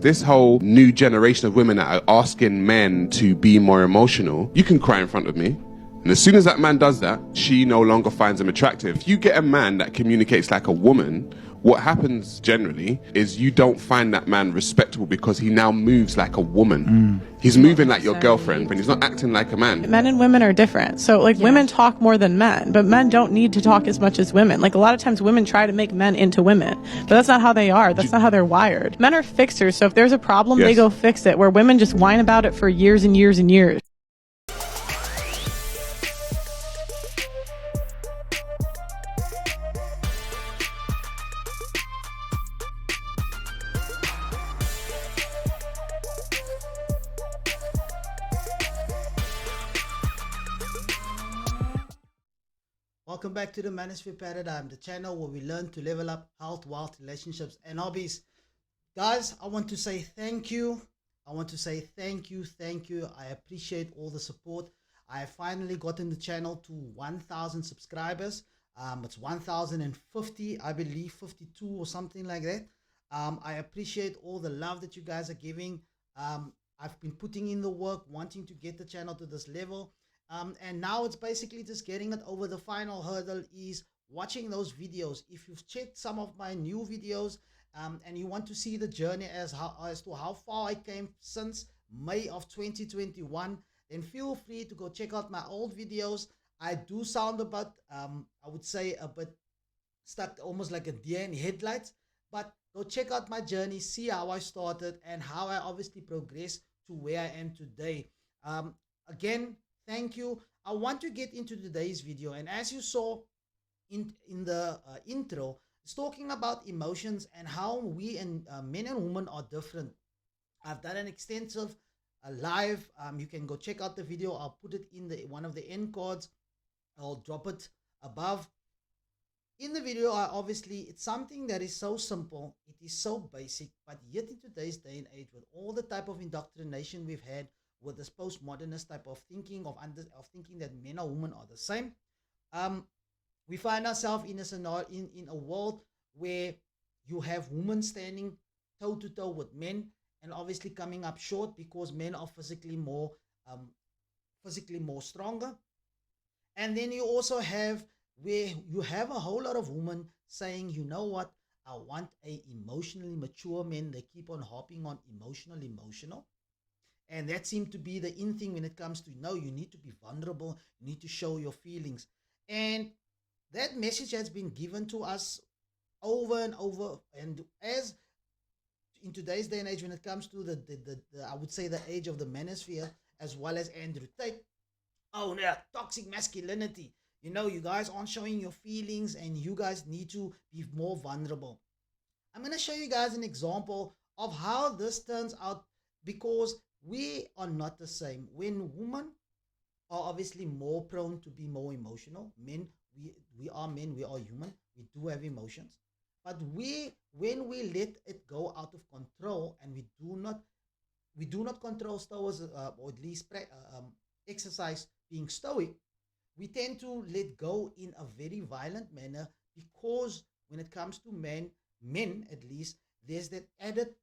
this whole new generation of women that are asking men to be more emotional, you can cry in front of me. And as soon as that man does that, she no longer finds him attractive. If you get a man that communicates like a woman, what happens generally is you don't find that man respectable because he now moves like a woman. He's moving like your girlfriend, but he's not acting like a man. Men and women are different. So like women talk more than men, but men don't need to talk as much as women. Like a lot of times women try to make men into women, but that's not how they are. That's not how they're wired. Men are fixers. So if there's a problem, they go fix it, where women just whine about it for years and years and years. Welcome back to the Manosphere Paradigm, the channel where we learn to level up health, wealth, relationships, and hobbies. Guys, I want to say thank you. Thank you. I appreciate all the support. I have finally gotten the channel to 1,000 subscribers. It's 1,050, I believe, 52 or something like that. I appreciate all the love that you guys are giving. I've been putting in the work, wanting to get the channel to this level. And now it's basically just getting it over. The final hurdle is watching those videos. If you've checked some of my new videos and you want to see the journey as to how far I came since May of 2021, then feel free to go check out my old videos. I do sound about, I would say a bit stuck, almost like a deer in headlights, but go check out my journey, see how I started and how I obviously progressed to where I am today. Again, thank you. I want to get into today's video, and as you saw in the intro, it's talking about emotions and how we and men and women are different. I've done an extensive live. You can go check out the video. I'll put it in one of the end cards. I'll drop it above. In the video, it's something that is so simple. It is so basic, but yet in today's day and age, with all the type of indoctrination we've had, with this postmodernist type of thinking of thinking that men or women are the same, we find ourselves in a scenario, in a world where you have women standing toe to toe with men, and obviously coming up short because men are physically more stronger. And then you also have where you have a whole lot of women saying, you know what, I want a emotionally mature man. They keep on harping on emotional. And that seemed to be the in thing when it comes to, no, you need to be vulnerable, you need to show your feelings. And that message has been given to us over and over. And as in today's day and age, when it comes to the I would say the age of the manosphere, as well as Andrew Tate, oh yeah, toxic masculinity. You know, you guys aren't showing your feelings and you guys need to be more vulnerable. I'm going to show you guys an example of how this turns out, because we are not the same. When women are obviously more prone to be more emotional, men, we are men, we are human, we do have emotions. But when we let it go out of control and we do not control stoics, or at least exercise being stoic, we tend to let go in a very violent manner, because when it comes to men at least, there's that added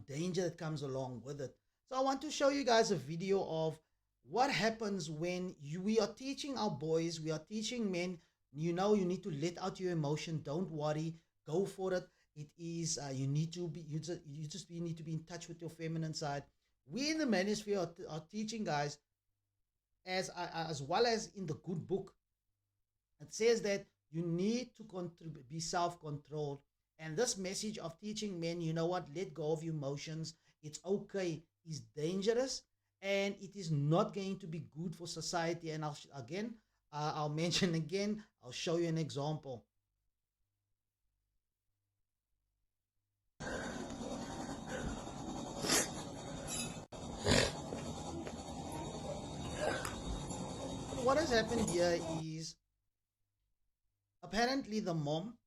danger that comes along with it. So I want to show you guys a video of what happens when we are teaching our boys, we are teaching men, you know, you need to let out your emotion, don't worry, go for it. It is, you need to be in touch with your feminine side. We in the manosphere are teaching guys, as well as in the good book, it says that you need to be self-controlled. And this message of teaching men, you know what, let go of your emotions, it's okay, is dangerous, and it is not going to be good for society. And I'll mention again, I'll show you an example. What has happened here is, apparently the mom,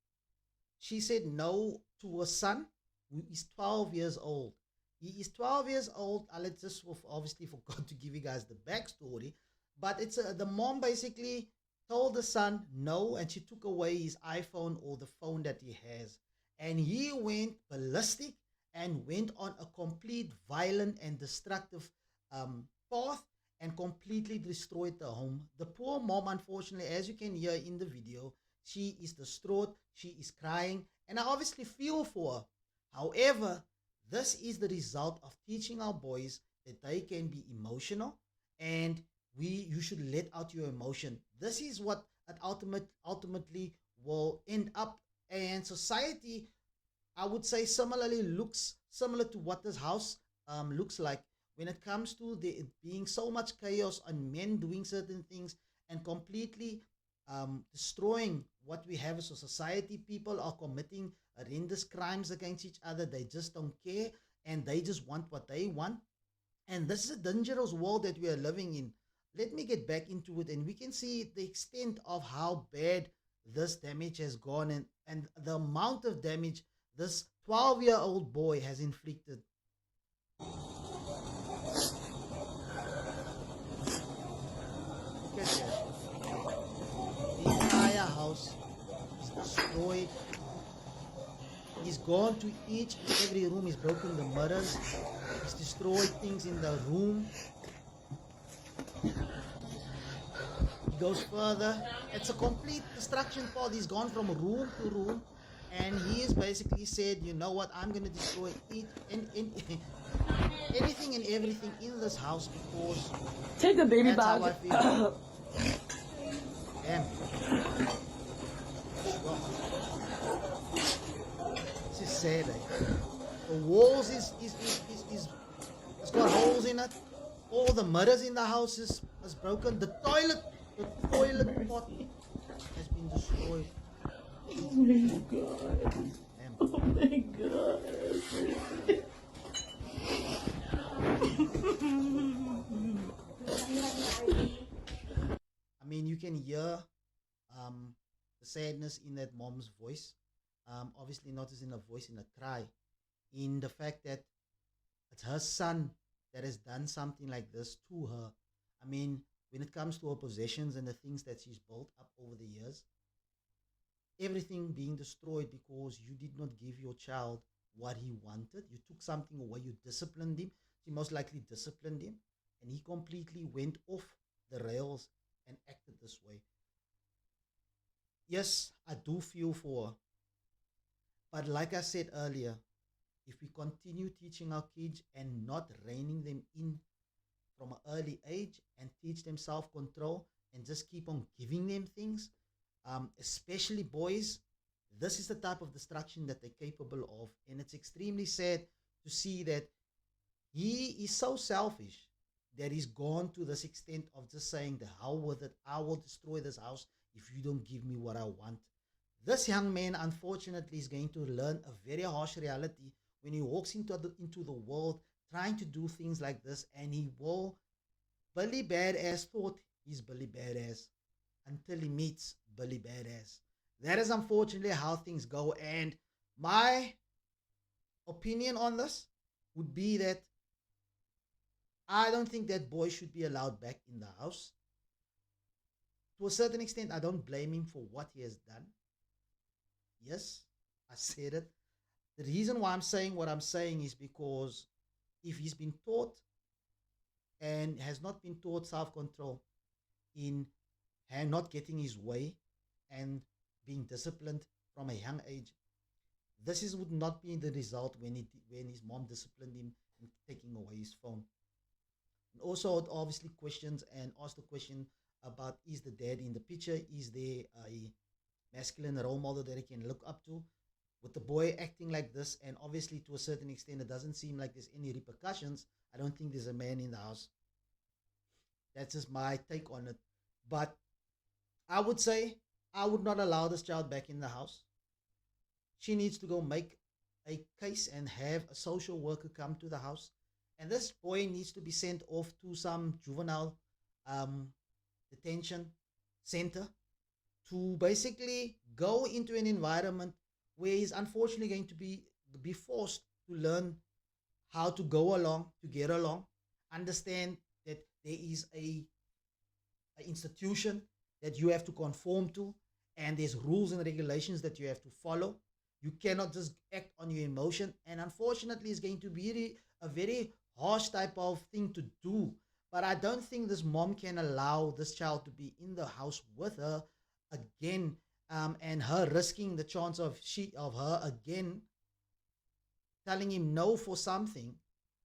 she said no to her son, who is 12 years old. He is 12 years old. I just obviously forgot to give you guys the backstory, but it's the mom basically told the son no, and she took away his iPhone, or the phone that he has, and he went ballistic and went on a complete violent and destructive path and completely destroyed the home. The poor mom, unfortunately, as you can hear in the video, she is distraught, she is crying, and I obviously feel for her. However, this is the result of teaching our boys that they can be emotional, and you should let out your emotion. This is what it ultimately will end up, and society, I would say, similarly looks similar to what this house looks like when it comes to the being so much chaos and men doing certain things and completely destroying what we have as a society. People are committing horrendous crimes against each other. They just don't care, and they just want what they want. And this is a dangerous world that we are living in. Let me get back into it, and we can see the extent of how bad this damage has gone, and the amount of damage this 12-year-old boy has inflicted. Look at that. The entire house is destroyed. He's gone to each and every room. He's broken the mirrors. He's destroyed things in the room. He goes further. It's a complete destruction part. He's gone from room to room. And he has basically said, you know what, I'm going to destroy anything and everything in this house because take the baby that's bag. how I feel. Damn. This is sad. The walls is it's got holes in it. All the mirrors in the house is broken. The toilet pot has been destroyed. Oh my god. Damn. Oh my god. I mean, you can hear the sadness in that mom's voice. Obviously, not as in a voice, in a cry. In the fact that it's her son that has done something like this to her. I mean, when it comes to her possessions and the things that she's built up over the years, everything being destroyed because you did not give your child what he wanted. You took something away, you disciplined him. She most likely disciplined him, and he completely went off the rails and acted this way. Yes, I do feel for her. But like I said earlier, if we continue teaching our kids and not reining them in from an early age and teach them self-control and just keep on giving them things, especially boys, this is the type of destruction that they're capable of. And it's extremely sad to see that he is so selfish that he's gone to this extent of just saying, the hell with it, I will destroy this house if you don't give me what I want. This young man, unfortunately, is going to learn a very harsh reality when he walks into the world trying to do things like this, and he will Billy Badass thought he's Billy Badass until he meets Billy Badass. That is unfortunately how things go, and my opinion on this would be that I don't think that boy should be allowed back in the house. To a certain extent, I don't blame him for what he has done. Yes, I said it. The reason why I'm saying what I'm saying is because if he's been taught and has not been taught self-control in and not getting his way and being disciplined from a young age, would not be the result when his mom disciplined him in taking away his phone. And also, it obviously questions and asks the question about, is the dad in the picture? Is there a masculine role model that he can look up to? With the boy acting like this, and obviously to a certain extent, it doesn't seem like there's any repercussions. I don't think there's a man in the house. That's just my take on it. But I would say I would not allow this child back in the house. She needs to go make a case and have a social worker come to the house. And this boy needs to be sent off to some juvenile detention center to basically go into an environment where he's unfortunately going to be forced to learn how to go along, to get along, understand that there is a institution that you have to conform to, and there's rules and regulations that you have to follow. You cannot just act on your emotion. And unfortunately, it's going to be a very harsh type of thing to do. But I don't think this mom can allow this child to be in the house with her again, and her risking the chance of her again telling him no for something,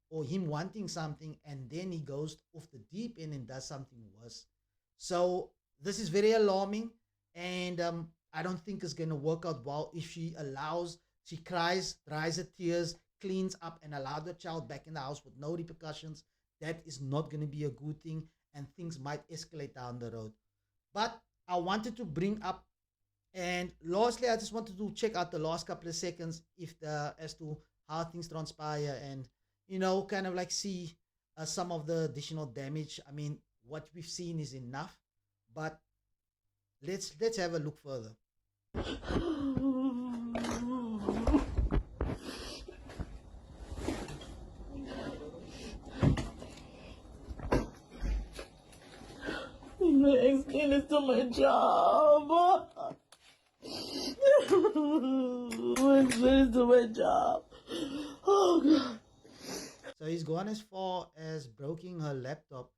or him wanting something, and then he goes off the deep end and does something worse. So this is very alarming, and I don't think it's going to work out well if she cries, dries her tears, cleans up, and allow the child back in the house with no repercussions. That is not going to be a good thing, and things might escalate down the road. But I wanted to bring up, and lastly, I just wanted to check out the last couple of seconds as to how things transpire, and kind of like see some of the additional damage. I mean, what we've seen is enough, but let's have a look further. Explain this to my job. Explain this to my job. Oh God. So he's gone as far as breaking her laptop.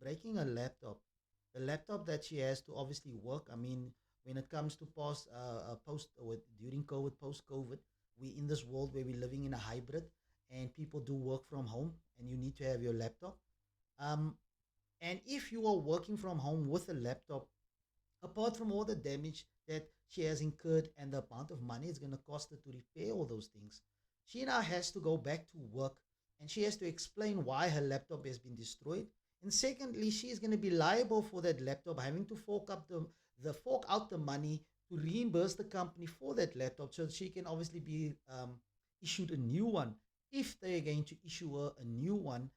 The laptop that she has to obviously work. I mean, when it comes to during COVID, post COVID, we in this world where we're living in a hybrid, and people do work from home, and you need to have your laptop. And if you are working from home with a laptop, apart from all the damage that she has incurred and the amount of money it's going to cost her to repair all those things, she now has to go back to work, and she has to explain why her laptop has been destroyed. And secondly, she is going to be liable for that laptop, having to fork out the money to reimburse the company for that laptop, so that she can obviously be issued a new one, if they are going to issue her a new one,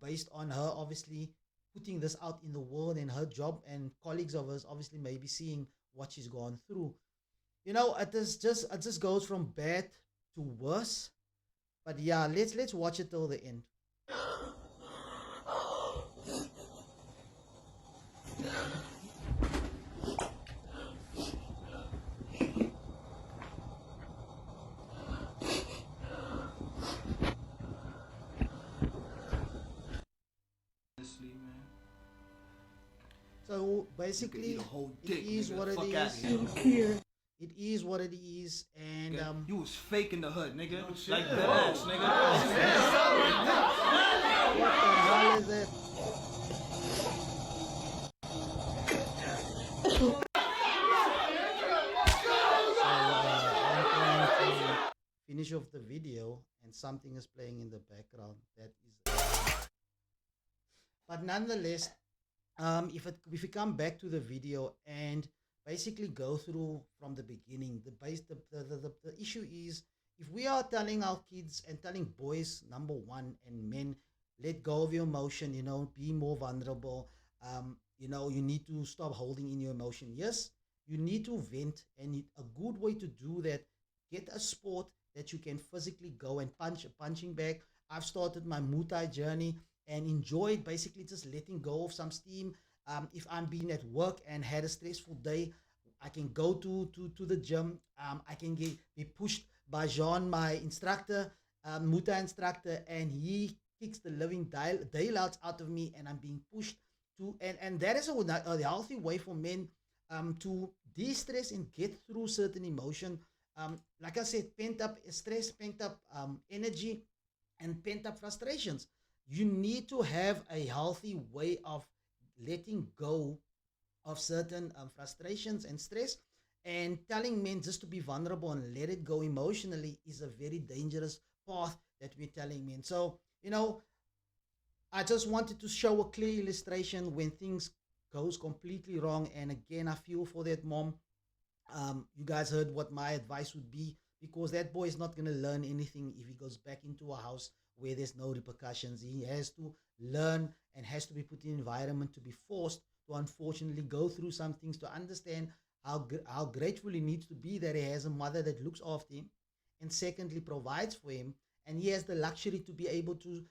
based on her obviously putting this out in the world, and her job and colleagues of hers obviously maybe seeing what she's gone through. It just goes from bad to worse. But yeah, let's watch it till the end. So basically, it is what it is. It is what it is, and you was faking the hood, nigga. Like that ass, nigga. What the hell is it? I'm trying to finish off the video, and something is playing in the background. That is, but nonetheless, if we come back to the video and basically go through from the beginning, the issue is, if we are telling our kids and telling boys, number one, and men, let go of your emotion, be more vulnerable, you need to stop holding in your emotion. Yes, you need to vent, and a good way to do that, get a sport that you can physically go and punch a punching bag. I've started my Muay Thai journey and enjoyed basically just letting go of some steam. If I'm being at work and had a stressful day, I can go to the gym. I can be pushed by Jean, my instructor, Muay Thai instructor, and he kicks the living daylights out of me, and I'm being pushed to, and that is a healthy way for men to de-stress and get through certain emotion. Like I said, pent up stress, pent up energy, and pent up frustrations. You need to have a healthy way of letting go of certain frustrations and stress, and telling men just to be vulnerable and let it go emotionally is a very dangerous path that we're telling men. So, I just wanted to show a clear illustration when things goes completely wrong. And again, I feel for that mom. You guys heard what my advice would be, because that boy is not going to learn anything if he goes back into a house where there's no repercussions. He has to learn and has to be put in an environment to be forced to unfortunately go through some things, to understand how grateful he needs to be that he has a mother that looks after him, and secondly provides for him, and he has the luxury to be able to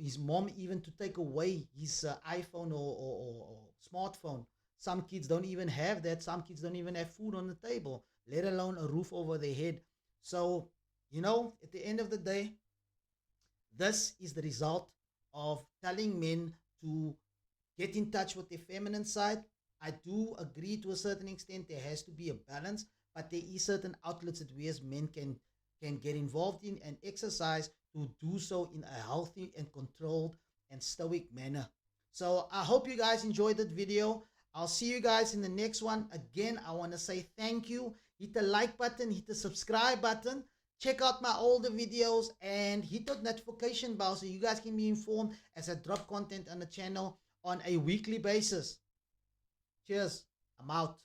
his mom even to take away his iPhone or smartphone. Some kids don't even have that. Some kids don't even have food on the table. let alone a roof over their head. So, you know, at the end of the day, this is the result of telling men to get in touch with their feminine side. I do agree to a certain extent there has to be a balance, but there is certain outlets that we as men can get involved in and exercise to do so in a healthy and controlled and stoic manner. So I hope you guys enjoyed that video. I'll see you guys in the next one. Again, I want to say thank you. Hit the like button, hit the subscribe button. Check out my older videos and hit that notification bell so you guys can be informed as I drop content on the channel on a weekly basis. Cheers. I'm out.